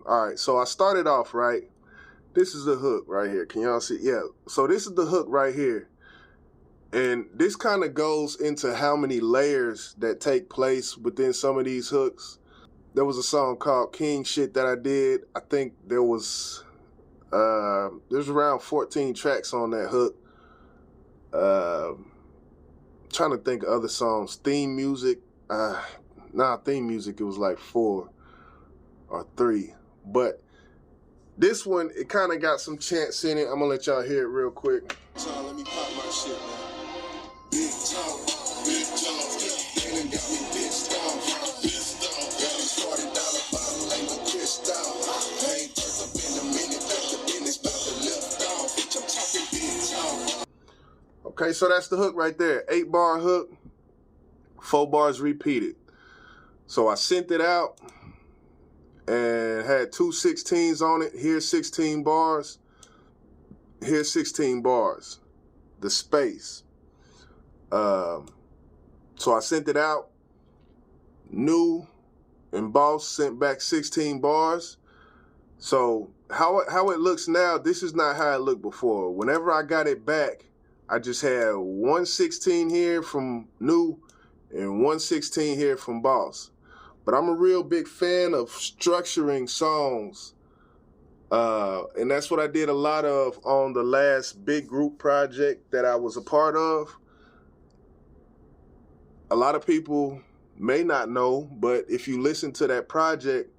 All right, so I started off, right? This is the hook right here. Can y'all see? Yeah, so this is the hook right here. And this kind of goes into how many layers that take place within some of these hooks. There was a song called King Shit that I did. I think there's around 14 tracks on that hook. Trying to think of other songs. Theme music. Theme music, it was like 4 or 3. But this one, it kind of got some chants in it. I'm gonna let y'all hear it real quick. So let me pop my shit, man. Big talk, big talk. Got me pissed off. Pissed off. Got me $40 bottle, ain't no pissed off. I ain't first up in a minute, got the business about to lift off. Bitch, I'm talking big talk. Okay, so that's the hook right there. 8-bar hook, 4 bars repeated. So I sent it out and had 2 16s on it. Here's 16 bars. Here's 16 bars. The space. So I sent it out. New and Boss sent back 16 bars. So how it looks now, this is not how it looked before. Whenever I got it back, I just had 1 16 here from New and 1 16 here from Boss. But I'm a real big fan of structuring songs. And that's what I did a lot of on the last big group project that I was a part of. A lot of people may not know, but if you listen to that project,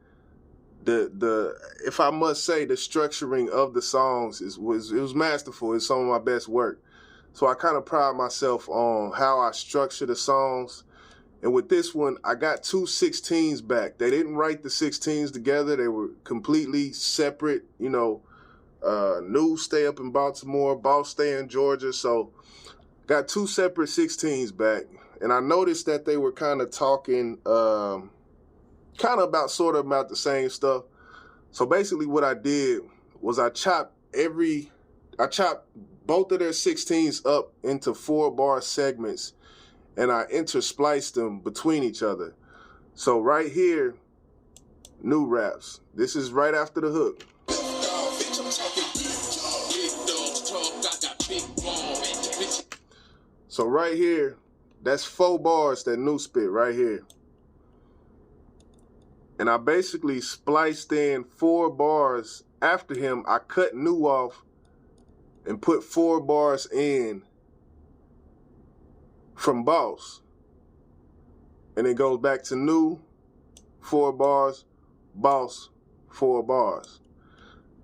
if I must say, the structuring of the songs was masterful. It's some of my best work. So I kind of pride myself on how I structure the songs. And with this one, I got 2 16s back. They didn't write the 16s together. They were completely separate. You know, New stay up in Baltimore, Boss stay in Georgia. So got 2 separate 16s back. And I noticed that they were kind of talking about the same stuff. So basically what I did was I chopped both of their 16s up into 4-bar segments, and I interspliced them between each other. So right here, New raps. This is right after the hook. So right here, that's 4 bars that New spit right here. And I basically spliced in 4 bars after him. I cut New off and put 4 bars in from Boss. And it goes back to New, 4 bars, Boss, 4 bars.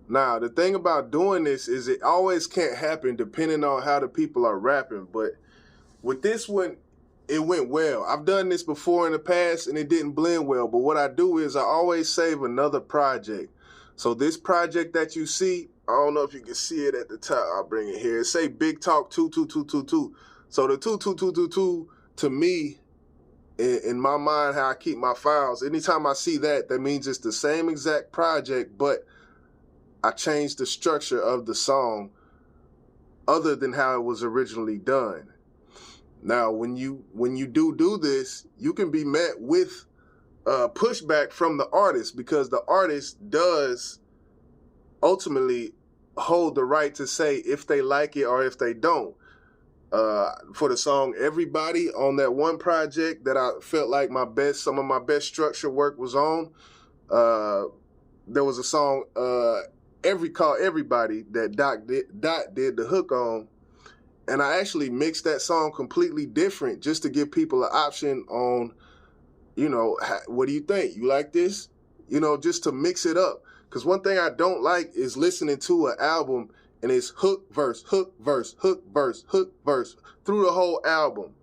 Now, the thing about doing this is it always can't happen depending on how the people are rapping. But with this one, it went well. I've done this before in the past and it didn't blend well. But what I do is I always save another project. So this project that you see, I don't know if you can see it at the top. I'll bring it here. It say Big Talk 22222. So the 22222 to me, in my mind, how I keep my files, anytime I see that, that means it's the same exact project, but I changed the structure of the song other than how it was originally done. Now, when you do this, you can be met with pushback from the artist, because the artist does ultimately hold the right to say if they like it or if they don't. For the song Everybody, on that one project that I felt like some of my best structure work was on, there was a song called Everybody that Dot did the hook on. And I actually mixed that song completely different just to give people an option on, you know, what do you think? You like this? You know, just to mix it up. Because one thing I don't like is listening to an album and it's hook, verse, hook, verse, hook, verse, hook, verse through the whole album.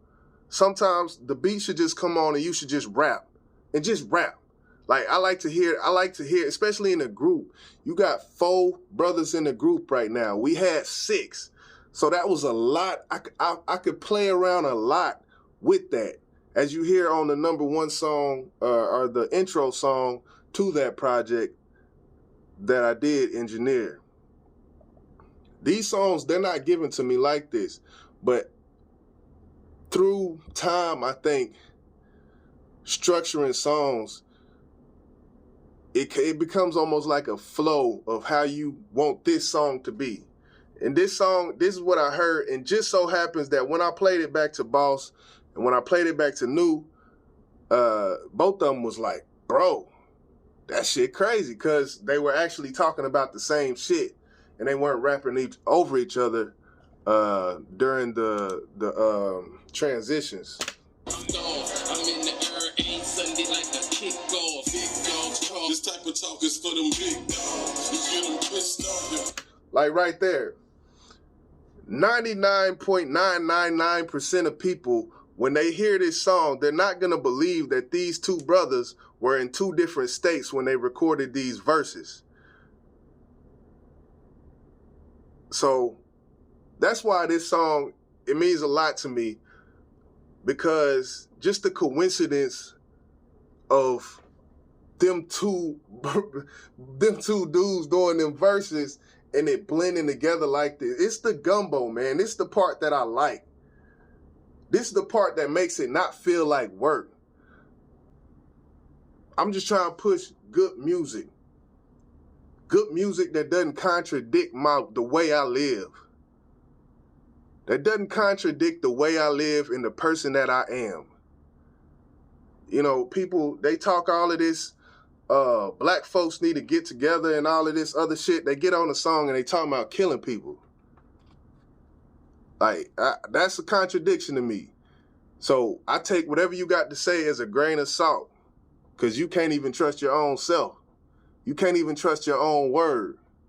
Sometimes the beat should just come on and you should just rap. And just rap. Like, I like to hear, especially in a group. You got 4 brothers in the group right now. We had 6. So that was a lot. I could play around a lot with that. As you hear on the #1 song, or the intro song to that project that I did engineer. These songs, they're not given to me like this. But through time, I think structuring songs, it becomes almost like a flow of how you want this song to be. And this song, this is what I heard, and just so happens that when I played it back to Boss and when I played it back to New, both of them was like, bro, that shit crazy, because they were actually talking about the same shit and they weren't rapping over each other during the transitions. I'm in the air, ain't Sunday like a kickoff. Big dogs talk. This type of talk is for them big dogs. You get them pissed off. Like right there, 99.999% of people, when they hear this song, they're not going to believe that these two brothers were in two different states when they recorded these verses. So that's why this song, it means a lot to me, because just the coincidence of them two dudes doing them verses and it blending together like this. It's the gumbo, man. This is the part that I like. This is the part that makes it not feel like work. I'm just trying to push good music. Good music that doesn't contradict the way I live. That doesn't contradict the way I live and the person that I am. You know, people, they talk all of this, black folks need to get together and all of this other shit. They get on a song and they talk about killing people. Like, that's a contradiction to me. So I take whatever you got to say as a grain of salt, because you can't even trust your own self. You can't even trust your own word.